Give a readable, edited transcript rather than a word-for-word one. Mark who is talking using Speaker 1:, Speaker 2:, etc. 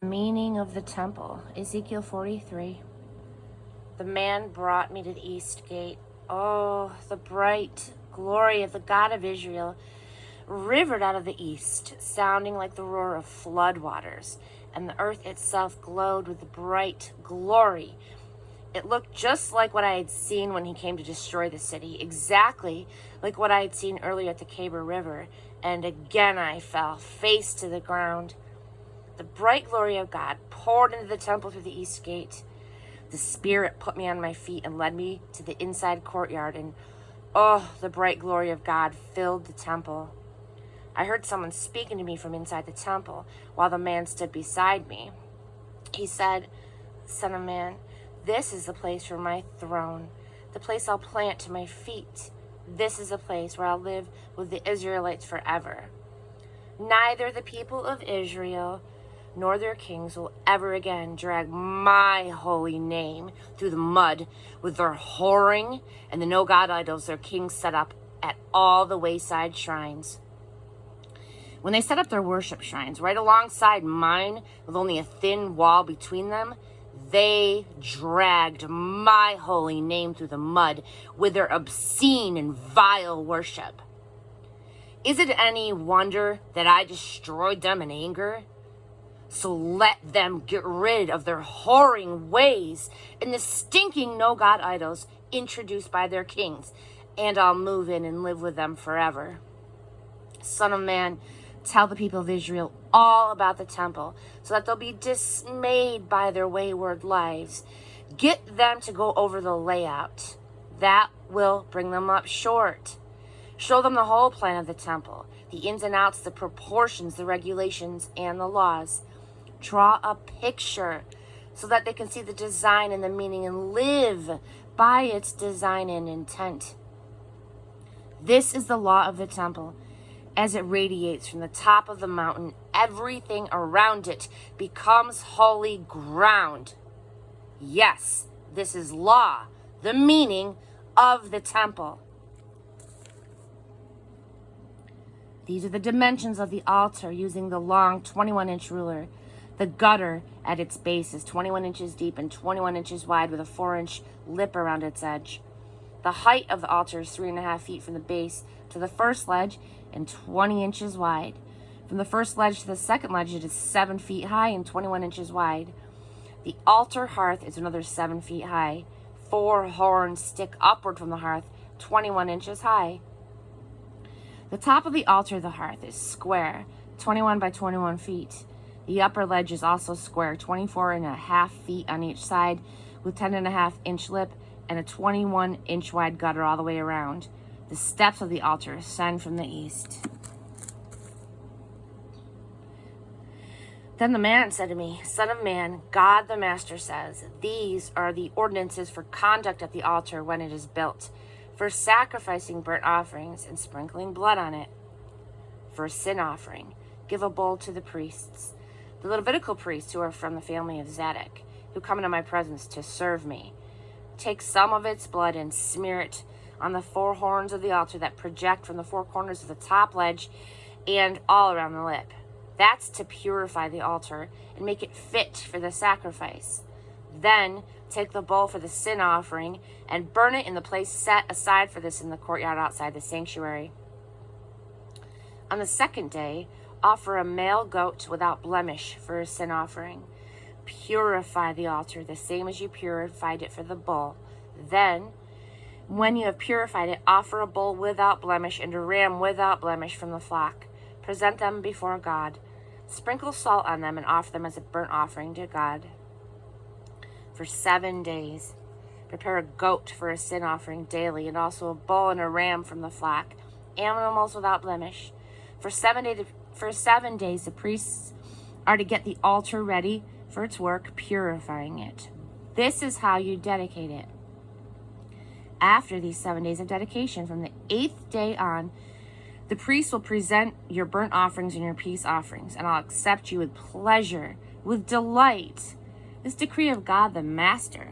Speaker 1: Meaning of the temple, Ezekiel 43. The man brought me to the east gate. Oh, the bright glory of the God of Israel rivered out of the east, sounding like the roar of flood waters, and the earth itself glowed with the bright glory. It looked just like what I had seen when he came to destroy the city, exactly like what I had seen earlier at the Khabur River, and again I fell face to the ground. The bright glory of God poured into the temple through the east gate. The Spirit put me on my feet and led me to the inside courtyard, and oh, the bright glory of God filled the temple. I heard someone speaking to me from inside the temple while the man stood beside me. He said, "Son of man, this is the place for my throne, the place I'll plant to my feet. This is the place where I'll live with the Israelites forever. Neither the people of Israel nor their kings will ever again drag my holy name through the mud with their whoring and the no-God idols their kings set up at all the wayside shrines. When they set up their worship shrines right alongside mine with only a thin wall between them, they dragged my holy name through the mud with their obscene and vile worship. Is it any wonder that I destroyed them in anger? So let them get rid of their whoring ways and the stinking no-God idols introduced by their kings, and I'll move in and live with them forever. Son of man, tell the people of Israel all about the temple so that they'll be dismayed by their wayward lives. Get them to go over the layout. That will bring them up short. Show them the whole plan of the temple, the ins and outs, the proportions, the regulations, and the laws. Draw a picture so that they can see the design and the meaning and live by its design and intent. This is the law of the temple. As it radiates from the top of the mountain, everything around it becomes holy ground. Yes, this is law, the meaning of the temple. These are the dimensions of the altar using the long 21-inch ruler. The gutter at its base is 21 inches deep and 21 inches wide with a 4-inch lip around its edge. The height of the altar is 3.5 feet from the base to the first ledge and 20 inches wide. From the first ledge to the second ledge, it is 7 feet high and 21 inches wide. The altar hearth is another 7 feet high. 4 horns stick upward from the hearth, 21 inches high. The top of the altar of the hearth is square, 21 by 21 feet. The upper ledge is also square, 24.5 feet on each side, with 10.5-inch lip and a 21-inch wide gutter all the way around. The steps of the altar ascend from the east. Then the man said to me, Son of man, God the Master says, these are the ordinances for conduct at the altar when it is built, for sacrificing burnt offerings and sprinkling blood on it. For a sin offering, give a bull to the priests, the Levitical priests who are from the family of Zadok, who come into my presence to serve me. Take some of its blood and smear it on the 4 horns of the altar that project from the 4 corners of the top ledge and all around the lip. That's to purify the altar and make it fit for the sacrifice. Then take the bull for the sin offering and burn it in the place set aside for this in the courtyard outside the sanctuary. On the second day, offer a male goat without blemish for a sin offering. Purify the altar the same as you purified it for the bull. Then, when you have purified it, offer a bull without blemish and a ram without blemish from the flock. Present them before God. Sprinkle salt on them and offer them as a burnt offering to God. For 7 days, prepare a goat for a sin offering daily, and also a bull and a ram from the flock, animals without blemish. For 7 days, the priests are to get the altar ready for its work, purifying it. This is how you dedicate it. After these 7 days of dedication, from the 8th day on, the priest will present your burnt offerings and your peace offerings, and I'll accept you with pleasure, with delight. This decree of God the Master